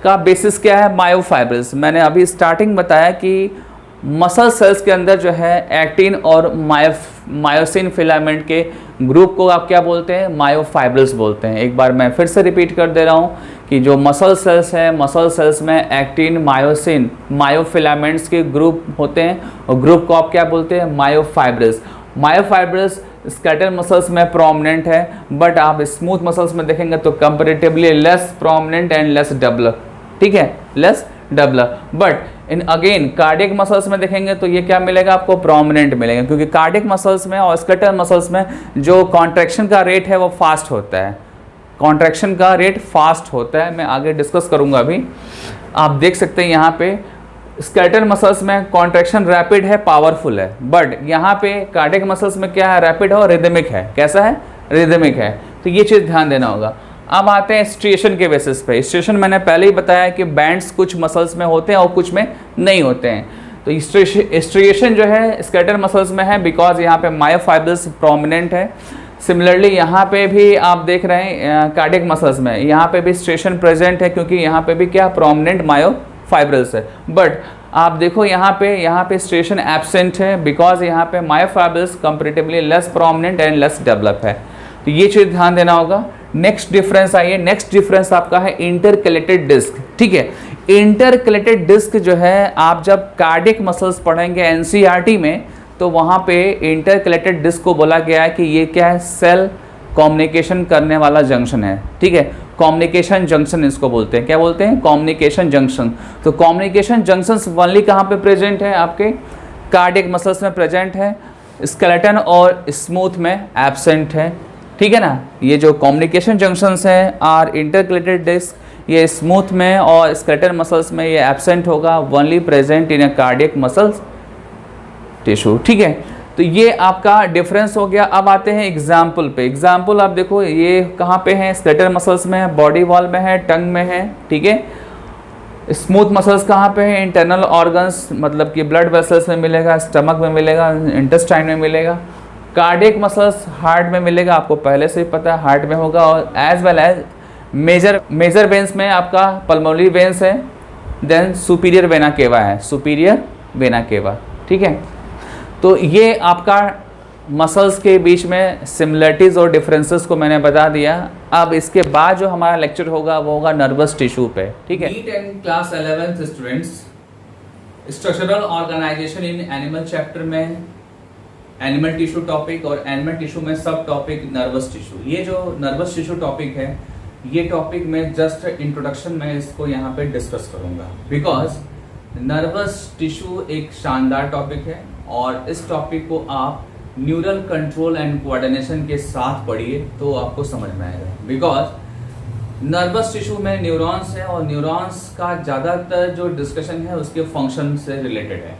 का बेसिस क्या है, मायोफाइब्रस। मैंने अभी स्टार्टिंग बताया कि मसल सेल्स के अंदर जो है एक्टिन और मायोसिन फिलामेंट के ग्रुप को आप क्या बोलते हैं, मायोफाइब्रस बोलते हैं। एक बार मैं फिर से रिपीट कर दे रहा हूँ कि जो मसल सेल्स हैं, मसल सेल्स में एक्टिन, मायोसिन, मायोफिलामेंट्स के ग्रुप होते हैं, और ग्रुप को आप क्या बोलते हैं, मायोफाइब्रस। मायोफाइब्रस स्केलेटल मसल्स में प्रोमिनेंट है, बट आप स्मूथ मसल्स में देखेंगे तो comparatively less prominent and less develop, ठीक है, less develop. But in again cardiac muscles में देखेंगे तो ये क्या मिलेगा, आपको प्रोमिनेंट मिलेगा, क्योंकि कार्डियक मसल्स में और स्केलेटल मसल्स में जो कॉन्ट्रैक्शन का रेट है वो फास्ट होता है, कॉन्ट्रैक्शन का रेट फास्ट होता है। मैं आगे डिस्कस करूंगा अभी। आप देख सकते हैं यहाँ पे स्केलेटल मसल्स में कॉन्ट्रैक्शन रैपिड है, पावरफुल है, बट यहाँ पे कार्डियक मसल्स में क्या है, रैपिड है और रिदमिक है। कैसा है, रिदमिक है। तो ये चीज़ ध्यान देना होगा। अब आते हैं स्ट्रिएशन के बेसिस पे। स्ट्रिएशन मैंने पहले ही बताया कि बैंड्स कुछ मसल्स में होते हैं और कुछ में नहीं होते हैं। तो स्ट्रिएशन जो है स्केलेटल मसल्स में है, बिकॉज यहाँ पे मायोफाइब्रस प्रोमिनेंट है। सिमिलरली यहाँ पे भी आप देख रहे हैं कार्डियक मसल्स में, यहाँ पे भी स्ट्रिएशन प्रेजेंट है, क्योंकि यहाँ पे भी क्या प्रोमिनेंट मायोफाइब्रस है। बट आप देखो यहाँ पे स्ट्रिएशन एब्सेंट है, बिकॉज यहाँ पे myofibres comparatively less prominent and less develop है। तो ये चीज़ ध्यान देना होगा। नेक्स्ट डिफरेंस आइए, नेक्स्ट डिफरेंस आपका है इंटरकलेटेड डिस्क, ठीक है। इंटरकलेटेड डिस्क जो है, आप जब कार्डियक मसल्स पढ़ेंगे एनसीईआरटी में, तो वहाँ पे इंटरकलेटेड डिस्क को बोला गया है कि ये क्या है, सेल कम्युनिकेशन करने वाला जंक्शन है, ठीक है। कम्युनिकेशन जंक्शन इसको बोलते हैं, क्या बोलते हैं, कम्युनिकेशन जंक्शन। तो कम्युनिकेशन जंक्शंस ओनली कहाँ पे प्रेजेंट है, आपके कार्डियक मसल्स में प्रेजेंट है, स्केलेटन और स्मूथ में एब्सेंट है, ठीक है ना। ये जो कम्युनिकेशन जंक्शंस हैं आर इंटरकलेटेड डिस्क, ये स्मूथ में और स्केलेटल मसल्स में ये एब्सेंट होगा, only present in a cardiac muscles tissue, ठीक है। तो ये आपका डिफरेंस हो गया। अब आते हैं एग्जाम्पल पे। एग्जाम्पल आप देखो ये कहाँ पे है, स्केलेटल मसल्स में है, बॉडी वॉल में है, टंग में है, ठीक है। स्मूथ मसल्स कहाँ पे है, इंटरनल ऑर्गन्स, मतलब कि ब्लड वेसल्स में मिलेगा, स्टमक में मिलेगा, इंटेस्टाइन में मिलेगा। कार्डियक मसल्स हार्ट में मिलेगा, आपको पहले से ही पता है हार्ट में होगा, और as well as major veins में आपका पल्मोनरी वेन्स है, देन सुपीरियर वेना केवा है, सुपीरियर वेना केवा, ठीक है। तो ये आपका मसल्स के बीच में सिमिलरिटीज़ और डिफरेंसेस को मैंने बता दिया। अब इसके बाद जो हमारा लेक्चर होगा वो होगा नर्वस टिश्यू पे, ठीक है। NEET and class 11th students, structural organisation in animal chapter में एनिमल टिश्यू टॉपिक और एनिमल टिश्यू में सब टॉपिक नर्वस टिश्यू। ये जो नर्वस टिश्यू टॉपिक है, ये टॉपिक मैं जस्ट इंट्रोडक्शन में इसको यहाँ पे डिस्कस करूंगा, बिकॉज नर्वस टिश्यू एक शानदार टॉपिक है, और इस टॉपिक को आप न्यूरल कंट्रोल एंड कोऑर्डिनेशन के साथ पढ़िए तो आपको समझ में आएगा। बिकॉज नर्वस टिश्यू में न्यूरॉन्स है, और न्यूरॉन्स का ज़्यादातर जो डिस्कशन है उसके फंक्शन से रिलेटेड है,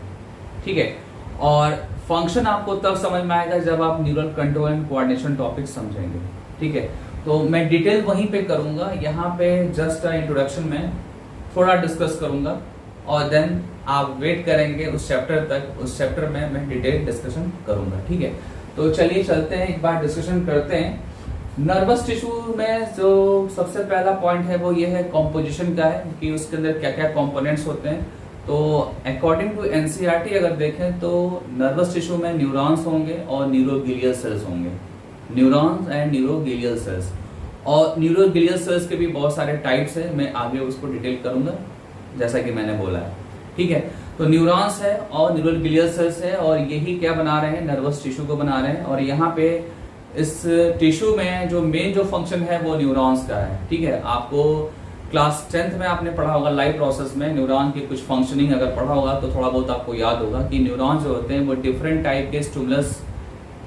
ठीक है। और फंक्शन आपको तब समझ में आएगा जब आप neural control and coordination topic समझेंगे, ठीक है। तो मैं डिटेल वहीं पे करूंगा, यहाँ पे जस्ट इंट्रोडक्शन में थोड़ा डिस्कस करूंगा, और देन आप वेट करेंगे उस चैप्टर तक, उस चैप्टर में मैं डिटेल डिस्कशन करूंगा, ठीक है। तो चलिए चलते हैं, एक बार डिस्कशन करते हैं। नर्वस टिश्यू में जो सबसे पहला पॉइंट है वो ये है कॉम्पोजिशन का है, कि उसके अंदर क्या क्या कॉम्पोनेंट्स होते हैं। तो अकॉर्डिंग टू एनसीईआरटी अगर देखें तो नर्वस टिश्यू में न्यूरॉन्स होंगे और न्यूरोग्लियल सेल्स होंगे, न्यूरॉन्स एंड न्यूरोग्लियल सेल्स। और न्यूरोग्लियल सेल्स के भी बहुत सारे टाइप्स है, मैं आगे उसको डिटेल करूंगा जैसा कि मैंने बोला है, ठीक है। तो न्यूरॉन्स है और न्यूरोग्लियल सेल्स है, और यही क्या बना रहे हैं, नर्वस टिश्यू को बना रहे हैं। और यहाँ पे इस टिश्यू में जो मेन जो फंक्शन है वो न्यूरॉन्स का है, ठीक है। आपको क्लास 10th में आपने पढ़ा होगा लाइव प्रोसेस में न्यूरॉन की कुछ फंक्शनिंग अगर पढ़ा होगा तो थोड़ा बहुत आपको याद होगा कि न्यूरॉन्स जो होते हैं वो डिफरेंट टाइप के स्टिमुलस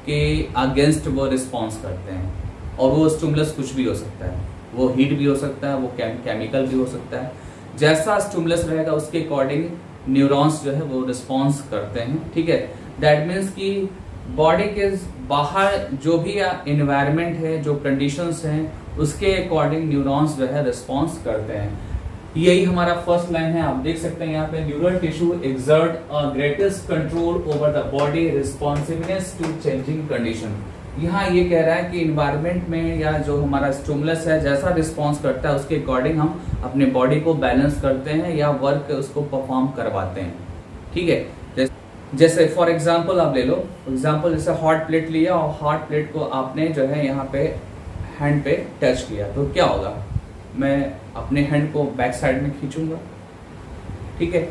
के अगेंस्ट वो रिस्पॉन्स करते हैं, और वो स्टिमुलस कुछ भी हो सकता है, वो हीट भी हो सकता है, वो केमिकल भी हो सकता है। जैसा स्टिमुलस रहेगा उसके अकॉर्डिंग न्यूरॉन्स जो है वो रिस्पॉन्स करते हैं, ठीक है। दैट मीन्स कि बॉडी के बाहर जो भी इन्वायरमेंट है, जो कंडीशंस हैं, उसके अकॉर्डिंग न्यूरॉन्स जो है रिस्पॉन्स करते हैं। यही हमारा फर्स्ट लाइन है, आप देख सकते हैं यहाँ पे, neural tissue exert a greatest control over the body responsiveness to changing condition. यहाँ ये कह रहा है कि इन्वायरमेंट में या जो हमारा स्टिमुलस है जैसा रिस्पॉन्स करता है उसके अकॉर्डिंग हम अपने बॉडी को बैलेंस करते हैं या वर्क उसको परफॉर्म करवाते हैं, ठीक है। जैसे फॉर एग्जाम्पल आप ले लो, एग्जाम्पल जैसे हॉट प्लेट लिया और हॉट प्लेट को आपने जो है यहाँ पे हैंड पे टच किया, तो क्या होगा, मैं अपने हैंड को बैक साइड में खींचूंगा, ठीक है।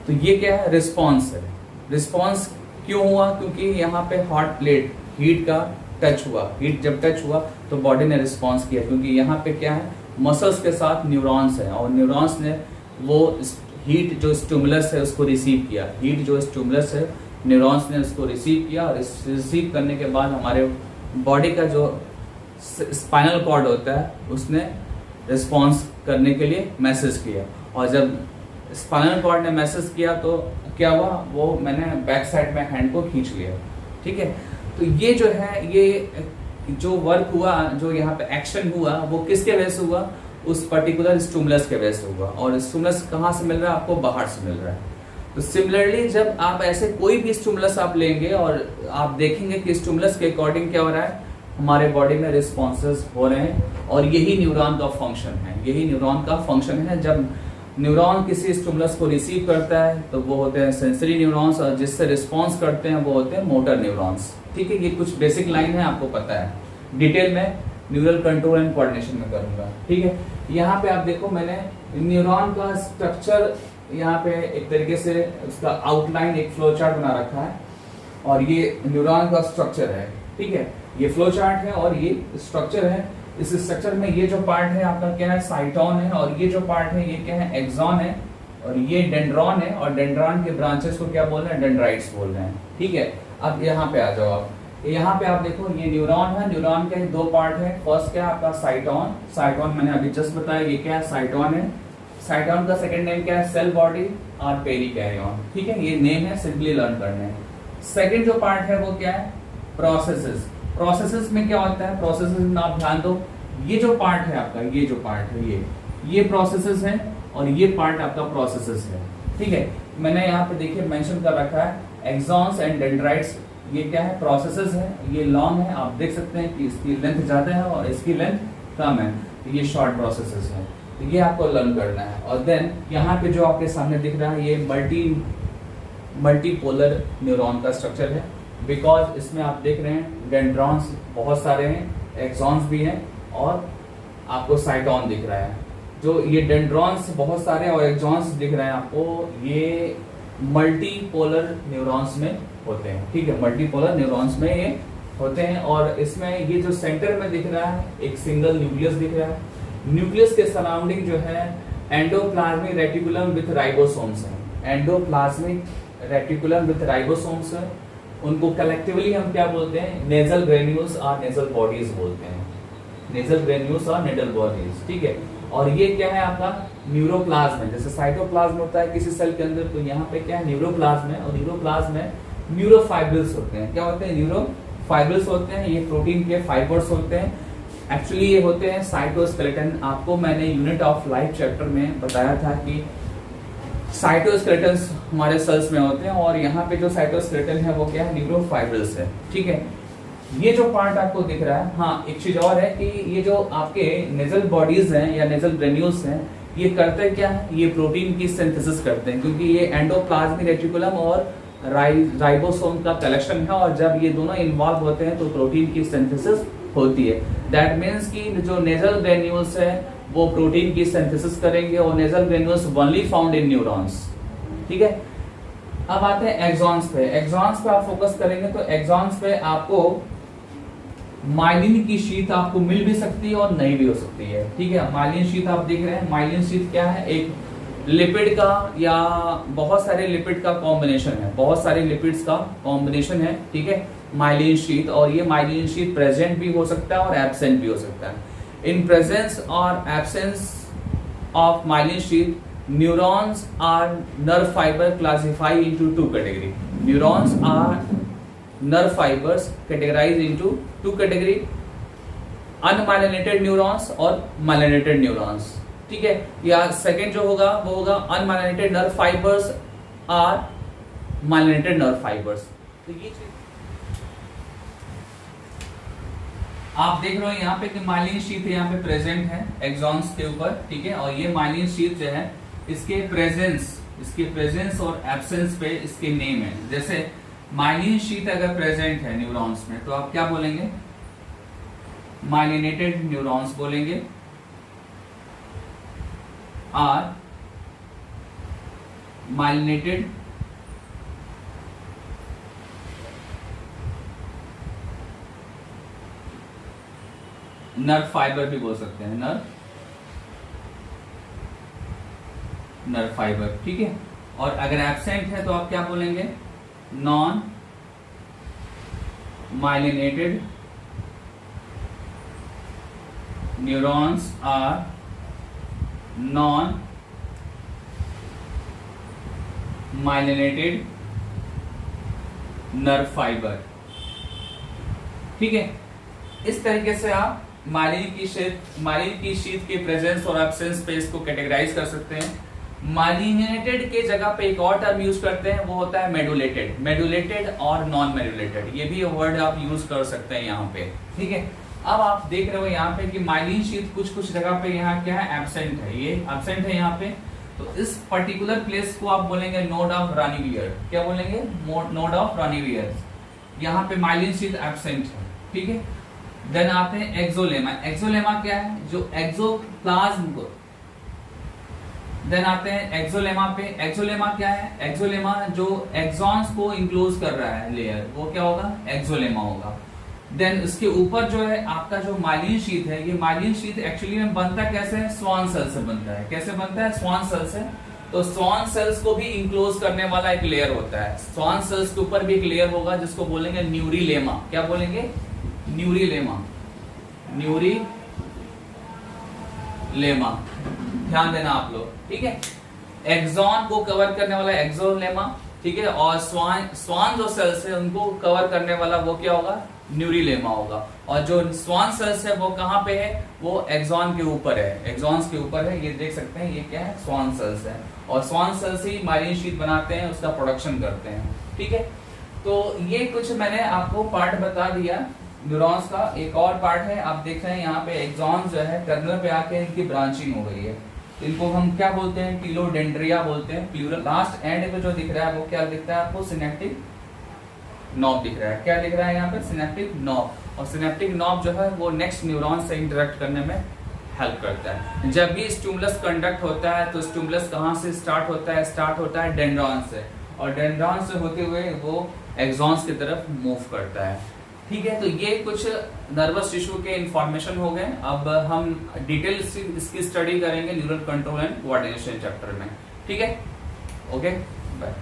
तो ये क्या है, रिस्पॉन्स है। रिस्पॉन्स क्यों हुआ, क्योंकि यहाँ पे हॉट प्लेट हीट का टच हुआ, हीट जब टच हुआ तो बॉडी ने रिस्पॉन्स किया, क्योंकि यहाँ पे क्या है, मसल्स के साथ न्यूरॉन्स है और न्यूरॉन्स ने वो हीट जो स्टिमुलस है उसको रिसीव किया, हीट जो स्टिमुलस है न्यूरॉन्स ने उसको रिसीव किया और रिसीव करने के बाद हमारे बॉडी का जो स्पाइनल कॉर्ड होता है उसने रिस्पॉन्स करने के लिए मैसेज किया, और जब स्पाइनल कॉर्ड ने मैसेज किया तो क्या हुआ, वो मैंने बैक साइड में हैंड को खींच लिया, ठीक है। तो ये जो है, ये जो वर्क हुआ, जो यहाँ पे एक्शन हुआ, वो किसके वजह से हुआ, उस पर्टिकुलर स्टिमुलस के वजह से हुआ, और स्टिमुलस कहाँ से मिल रहा है, आपको बाहर से मिल रहा है। तो सिमिलरली जब आप ऐसे कोई भी स्टिमुलस आप लेंगे और आप देखेंगे कि स्टिमुलस के अकॉर्डिंग क्या हो रहा है, हमारे बॉडी में रिस्पॉन्सेज हो रहे हैं, और यही न्यूरॉन का फंक्शन है, यही न्यूरॉन का फंक्शन है। जब न्यूरॉन किसी स्टिमुलस को रिसीव करता है तो वो होते हैं सेंसरी न्यूरॉन्स, और जिससे रिस्पॉन्स करते हैं वो होते हैं मोटर न्यूरॉन्स, ठीक है। ये कुछ बेसिक लाइन है, आपको पता है, डिटेल में न्यूरल कंट्रोल एंड कोऑर्डिनेशन में करूंगा, ठीक है। यहाँ पे आप देखो, मैंने न्यूरॉन का स्ट्रक्चर यहाँ पे एक तरीके से उसका आउटलाइन एक फ्लो चार्ट बना रखा है, और ये न्यूरॉन का स्ट्रक्चर है, ठीक है। ये फ्लो चार्ट है और ये स्ट्रक्चर है। इस स्ट्रक्चर में ये जो पार्ट है आपका क्या है, साइटोन है, और ये जो पार्ट है ये क्या है, एक्सॉन है, और ये डेंड्रॉन है, और डेंड्रॉन के ब्रांचेस को क्या बोल रहे हैं, डेंड्राइट्स बोल रहे हैं, ठीक है। अब यहाँ पे आ जाओ आप, यहाँ पे आप देखो, ये न्यूरॉन है, न्यूरॉन के दो पार्ट है। फर्स्ट क्या है आपका, साइटोन, साइटोन मैंने अभी जस्ट बताया, ये क्या है, साइटोन है। साइटोन का सेकंड नेम क्या है, सेल बॉडी और पेरिकैरियन, ठीक है। ये नेम है, सिंपली लर्न करने हैं। सेकंड जो पार्ट है वो क्या है, प्रोसेसेस। प्रोसेसेस में क्या होता है, प्रोसेसेस में आप ध्यान दो, ये जो पार्ट है आपका, ये जो पार्ट है ये प्रोसेसेस है, और ये पार्ट आपका प्रोसेसेस है, ठीक है। मैंने यहाँ पे देखिए मेंशन कर रखा है, एक्सॉन्स एंड डेंड्राइट्स, ये क्या है, प्रोसेसेस है, ये लॉन्ग है, आप देख सकते हैं कि इसकी लेंथ ज्यादा है और इसकी लेंथ कम है, तो ये शॉर्ट प्रोसेसेस है, तो ये आपको लर्न करना है। और देन यहाँ पे जो आपके सामने दिख रहा है, ये मल्टीपोलर न्यूरॉन का स्ट्रक्चर है, बिकॉज इसमें आप देख रहे हैं डेंड्रॉन्स बहुत सारे हैं, एक्सॉन्स भी हैं, और आपको साइटोन दिख रहा है। जो ये डेंड्रॉन्स बहुत सारे और एक्सॉन्स दिख रहे हैं आपको, ये मल्टीपोलर न्यूरॉन्स में होते हैं, ठीक है। मल्टीपोलर न्यूरॉन्स में ये होते हैं, और इसमें ये जो सेंटर में दिख रहा है एक सिंगल न्यूक्लियस दिख रहा है। न्यूक्लियस के सराउंडिंग जो है एंडोप्लाज्मिक रेटिकुलम विथ राइबोसोम्स है, एंडोप्लाज्मिक रेटिकुलम विथ राइबोसोम्स है। उनको कलेक्टिवली हम क्या बोलते हैं, नेजल ग्रेन्यूल्स और नेजल बॉडीज बोलते हैं, नेजल ग्रेन्यूल्स और नेजल बॉडीज, ठीक है। और ये क्या है आपका, न्यूरोप्लाज्म है। जैसे साइटोप्लाज्म होता है किसी सेल के अंदर, तो यहाँ पे क्या है, न्यूरोप्लाज्म है, और न्यूरोप्लाज्म में न्यूरोफाइब्रिल्स होते हैं। क्या होते हैं, न्यूरोफाइब्रिल्स होते हैं, ये प्रोटीन के फाइबर्स होते हैं। एक्चुअली ये होते हैं साइटोस्केलेटन। आपको मैंने यूनिट ऑफ लाइफ चैप्टर में बताया था कि साइटोस्केलेटन हमारे सेल्स में होते हैं, और यहाँ पे जो साइटोस्केलेटन है वो क्या है, न्यूरोफाइब्रिल्स है, ठीक है। ये जो पार्ट आपको दिख रहा है, हाँ एक चीज और है कि ये जो आपके नेजल बॉडीज हैं या नेजल ग्रेन्यूल्स हैं, ये करते क्या है, ये प्रोटीन की सिंथेसिस करते हैं, क्योंकि ये एंडोप्लाज्मिक रेटिकुलम और राइबोसोम का कलेक्शन है, और जब ये दोनों इन्वॉल्व होते हैं तो प्रोटीन की सिंथेसिस होती है। दैट मीन्स कि जो नेजल ग्रेन्यूल्स है वो प्रोटीन की सिंथेसिस करेंगे, और nasal granules only found in neurons, ठीक है। अब आते हैं एक्सॉन्स पे। एक्सॉन्स पे आप फोकस करेंगे तो एक्सॉन्स पे आपको माइलिन की शीट आपको मिल भी सकती है और नहीं भी हो सकती है, ठीक है। माइलिन शीट आप देख रहे हैं, माइलिन शीट क्या है, एक लिपिड का या बहुत सारे लिपिड का कॉम्बिनेशन है, बहुत सारे लिपिड्स का कॉम्बिनेशन है, ठीक है, माइलिन शीट। और ये माइलिन शीट प्रेजेंट भी हो सकता है और एब्सेंट भी हो सकता है। In presence or absence of myelin sheath, neurons are nerve fiber classified into two categories. Neurons are nerve fibers categorized into two categories. Unmyelinated neurons और माइलिनेटेड न्यूरॉन्स, ठीक है। या सेकंड जो होगा वो होगा unmyelinated nerve fibres or myelinated nerve fibres. तो ये चीज आप देख रहे हो यहाँ पे कि माइलिन शीथ यहाँ पे प्रेजेंट है एक्सॉन्स के ऊपर, ठीक है। और ये माइलिन शीथ जो है इसके प्रेजेंस और एब्सेंस पे इसके नेम है। जैसे माइलिन शीथ अगर प्रेजेंट है न्यूरॉन्स में तो आप क्या बोलेंगे, माइलिनेटेड न्यूरॉन्स बोलेंगे, आर माइलिनेटेड नर्व फाइबर भी बोल सकते हैं, नर्व फाइबर, ठीक है। और अगर एब्सेंट है तो आप क्या बोलेंगे, non myelinated neurons are non myelinated nerve fiber, ठीक है। इस तरीके से आप माइलिन की शीथ के प्रेजेंस और एब्सेंस पे इसको कैटेगराइज कर सकते हैं। माइलिनेटेड के जगह पे एक और टर्म यूज करते हैं, वो होता है मेडुलेटेड और नॉन मेडुलेटेड। ये भी वर्ड आप यूज कर सकते हैं यहाँ पे, ठीक है। अब आप देख रहे हो यहाँ पे कि माइलिन शीथ कुछ जगह पे यहाँ क्या है, एब्सेंट है, ये एब्सेंट है यहाँ पे। तो इस पर्टिकुलर प्लेस को आप बोलेंगे नोड ऑफ रानीवियर। क्या बोलेंगे, नोड ऑफ रानीवियर। यहाँ पे माइलिन शीथ एब्सेंट है, ठीक है। देन आते हैं एक्सोलेमा क्या है, जो एक्सोप्लाज्म को। देन आते हैं एक्सोलेमा पे। एक्सोलेमा क्या है, एक्सोलेमा जो एक्सॉन्स को इंक्लोज कर रहा है लेयर, वो क्या होगा, एक्सोलेमा होगा। देन इसके ऊपर जो है आपका जो माइलिन शीथ है, ये माइलिन शीथ एक्चुअली में बनता कैसे है, स्वान सेल से बनता है। कैसे बनता है, स्वान सेल से। तो स्वान सेल्स को भी इंक्लोज करने वाला एक लेयर होता है। स्वान सेल्स के ऊपर भी एक लेयर होगा जिसको बोलेंगे न्यूरिलेमा। क्या बोलेंगे, न्यूरिलेमा। ध्यान देना आप लोग, ठीक है। एक्सॉन को कवर करने वाला एक्सोलेमा, ठीक है। और स्वान जो सेल्स है उनको कवर करने वाला वो क्या होगा, न्यूरिलेमा होगा। और जो स्वान सेल्स है वो कहाँ पे है, वो एक्सॉन के ऊपर है, एक्सॉन्स के ऊपर है। ये देख सकते हैं, ये क्या है, स्वान सेल्स है। और स्वान सेल्स ही माइलिन शीथ बनाते हैं, उसका प्रोडक्शन करते हैं, ठीक है। तो ये कुछ मैंने आपको पार्ट बता दिया न्यूरॉन्स का। एक और पार्ट है, आप देख रहे हैं यहाँ पे एक्सॉन्स जो है टर्मिनल पे आके इनकी ब्रांचिंग हो गई है। इनको हम क्या बोलते हैं, टीलोडेंड्रिया बोलते हैं, प्लूरल। लास्ट एंड पे जो दिख रहा है वो क्या दिखता है आपको, सिनेप्टिक नॉब दिख रहा है। क्या दिख रहा है यहाँ पे, सिनेप्टिक नॉब। और सिनेप्टिक नॉब जो है वो नेक्स्ट न्यूरॉन से इंटरेक्ट करने में हेल्प करता है। जब भी स्टिमुलस कंडक्ट होता है तो स्टिमुलस कहाँ से स्टार्ट होता है डेंड्रॉन से। और डेंड्रॉन से होते हुए वो एक्सॉन्स की तरफ मूव करता है, ठीक है। तो ये कुछ नर्वस टिश्यू के इंफॉर्मेशन हो गए। अब हम डिटेल इसकी स्टडी करेंगे neural control and coordination chapter में, ठीक है। Okay, bye.